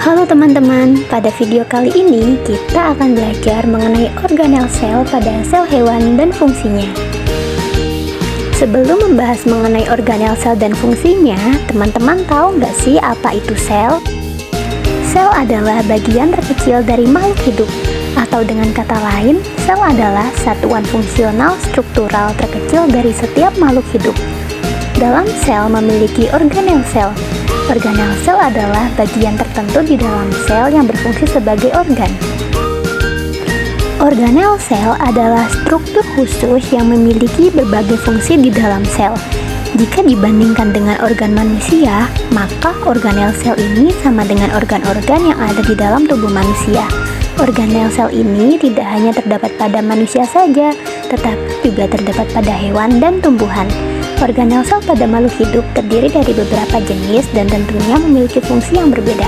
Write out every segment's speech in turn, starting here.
Halo teman-teman, pada video kali ini kita akan belajar mengenai organel sel pada sel hewan dan fungsinya. Sebelum membahas mengenai organel sel dan fungsinya, teman-teman tahu nggak sih apa itu sel? Sel adalah bagian terkecil dari makhluk hidup, atau dengan kata lain, sel adalah satuan fungsional struktural terkecil dari setiap makhluk hidup. Dalam sel memiliki organel sel. Organel sel adalah bagian tertentu di dalam sel yang berfungsi sebagai organ. Organel sel adalah struktur khusus yang memiliki berbagai fungsi di dalam sel. Jika dibandingkan dengan organ manusia, maka organel sel ini sama dengan organ-organ yang ada di dalam tubuh manusia. Organel sel ini tidak hanya terdapat pada manusia saja, tetapi juga terdapat pada hewan dan tumbuhan. Organel sel pada makhluk hidup terdiri dari beberapa jenis dan tentunya memiliki fungsi yang berbeda.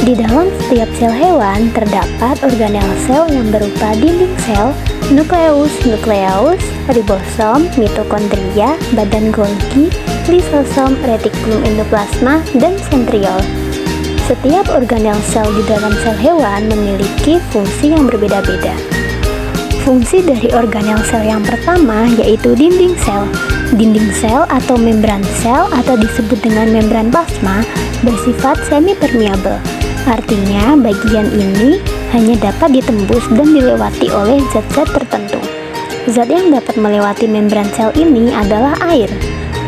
Di dalam setiap sel hewan terdapat organel sel yang berupa dinding sel, nukleus, ribosom, mitokondria, badan Golgi, lisosom, retikulum endoplasma, dan sentriol. Setiap organel sel di dalam sel hewan memiliki fungsi yang berbeda-beda. Fungsi dari organel sel yang pertama yaitu dinding sel. Dinding sel atau membran sel atau disebut dengan membran plasma bersifat semi-permeable. Artinya bagian ini hanya dapat ditembus dan dilewati oleh zat-zat tertentu. Zat yang dapat melewati membran sel ini adalah air.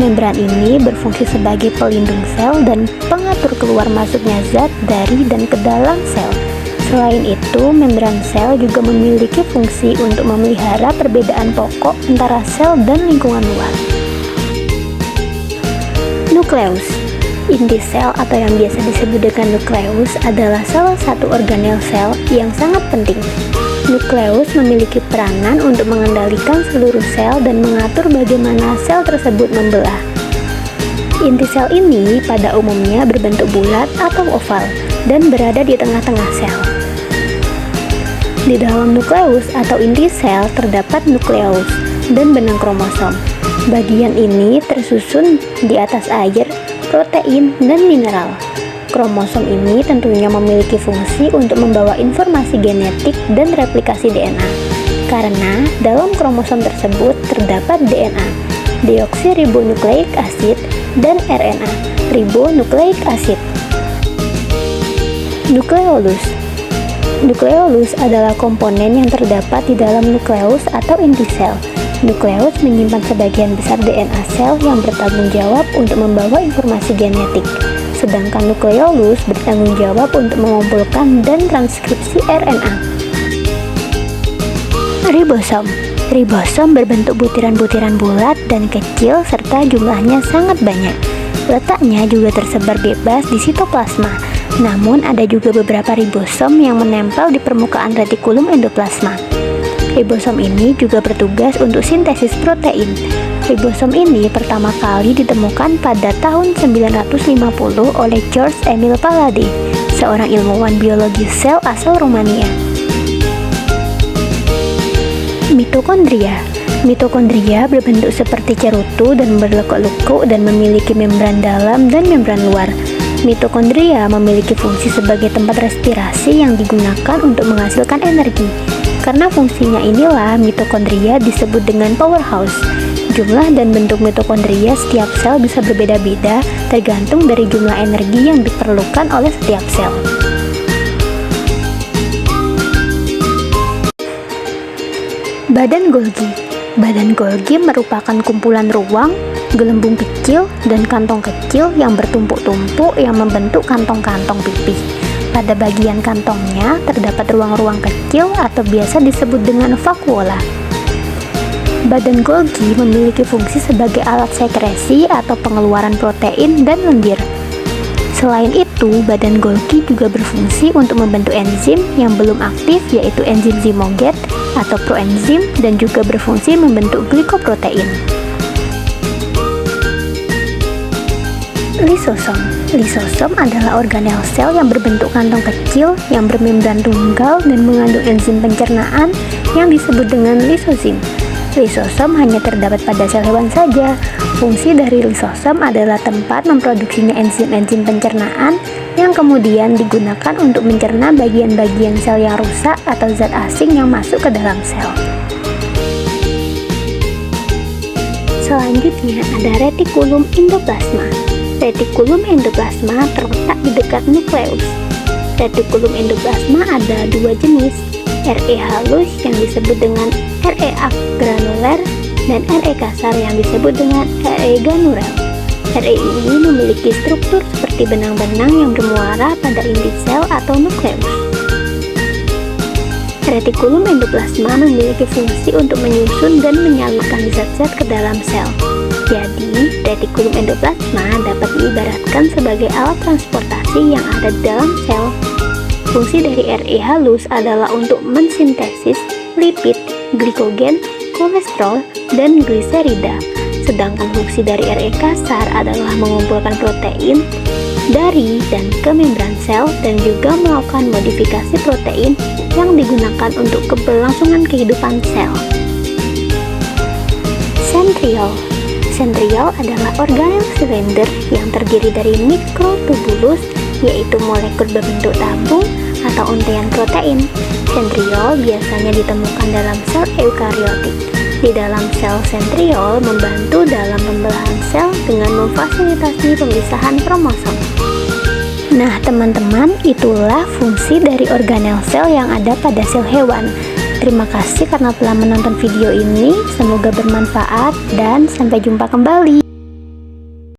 Membran ini berfungsi sebagai pelindung sel dan pengatur keluar masuknya zat dari dan ke dalam sel. Selain itu, membran sel juga memiliki fungsi untuk memelihara perbedaan pokok antara sel dan lingkungan luar. Nukleus. Inti sel atau yang biasa disebut dengan nukleus adalah salah satu organel sel yang sangat penting. Nukleus memiliki peranan untuk mengendalikan seluruh sel dan mengatur bagaimana sel tersebut membelah. Inti sel ini pada umumnya berbentuk bulat atau oval dan berada di tengah-tengah sel. Di dalam nukleus atau inti sel terdapat nukleus dan benang kromosom. Bagian ini tersusun di atas air, protein, dan mineral. Kromosom ini tentunya memiliki fungsi untuk membawa informasi genetik dan replikasi DNA. Karena dalam kromosom tersebut terdapat DNA, deoksiribonukleik asid, dan RNA, ribonukleik asid. Nukleolus. Nukleolus adalah komponen yang terdapat di dalam nukleus atau inti sel. Nukleus menyimpan sebagian besar DNA sel yang bertanggung jawab untuk membawa informasi genetik. Sedangkan nukleolus bertanggung jawab untuk mengumpulkan dan transkripsi RNA. Ribosom. Ribosom berbentuk butiran-butiran bulat dan kecil serta jumlahnya sangat banyak. Letaknya juga tersebar bebas di sitoplasma. Namun ada juga beberapa ribosom yang menempel di permukaan retikulum endoplasma. Ribosom ini juga bertugas untuk sintesis protein. Ribosom ini pertama kali ditemukan pada tahun 950 oleh George Emil Palade, seorang ilmuwan biologi sel asal Rumania. Mitokondria. Mitokondria berbentuk seperti cerutu dan berlekuk-lekuk dan memiliki membran dalam dan membran luar. Mitokondria memiliki fungsi sebagai tempat respirasi yang digunakan untuk menghasilkan energi. Karena fungsinya inilah mitokondria disebut dengan powerhouse. Jumlah dan bentuk mitokondria setiap sel bisa berbeda-beda tergantung dari jumlah energi yang diperlukan oleh setiap sel. Badan Golgi. Badan Golgi merupakan kumpulan ruang, gelembung kecil, dan kantong kecil yang bertumpuk-tumpuk yang membentuk kantong-kantong pipih. Pada bagian kantongnya terdapat ruang-ruang kecil atau biasa disebut dengan vakuola. Badan Golgi memiliki fungsi sebagai alat sekresi atau pengeluaran protein dan lendir. Selain itu, badan Golgi juga berfungsi untuk membentuk enzim yang belum aktif yaitu enzim zimoget atau proenzim dan juga berfungsi membentuk glikoprotein. Lisosom. Lisosom adalah organel sel yang berbentuk kantong kecil yang bermembran tunggal dan mengandung enzim pencernaan yang disebut dengan lisozim. Lisosom hanya terdapat pada sel hewan saja. Fungsi dari lisosom adalah tempat memproduksinya enzim-enzim pencernaan yang kemudian digunakan untuk mencerna bagian-bagian sel yang rusak atau zat asing yang masuk ke dalam sel. Selanjutnya ada retikulum endoplasma. Retikulum endoplasma terletak di dekat nukleus. Retikulum endoplasma ada dua jenis, RE halus yang disebut dengan RE granuler dan RE kasar yang disebut dengan RE granurel. RE ini memiliki struktur seperti benang-benang yang bermuara pada inti sel atau nukleus. Retikulum endoplasma memiliki fungsi untuk menyusun dan menyalurkan zat-zat ke dalam sel. Jadi, retikulum endoplasma dapat diibaratkan sebagai alat transportasi yang ada di dalam sel. Fungsi dari RE halus adalah untuk mensintesis lipid, glikogen, kolesterol, dan gliserida. Sedangkan fungsi dari RE kasar adalah mengumpulkan protein dari dan ke membran sel dan juga melakukan modifikasi protein yang digunakan untuk keberlangsungan kehidupan sel. Sentriol. Sentriol adalah organel silinder yang terdiri dari mikrotubulus, yaitu molekul berbentuk tabung atau untaian protein. Sentriol biasanya ditemukan dalam sel eukariotik. Di dalam sel sentriol membantu dalam pembelahan sel dengan memfasilitasi pemisahan kromosom. Nah teman-teman, itulah fungsi dari organel sel yang ada pada sel hewan. Terima kasih karena telah menonton video ini, semoga bermanfaat dan sampai jumpa kembali.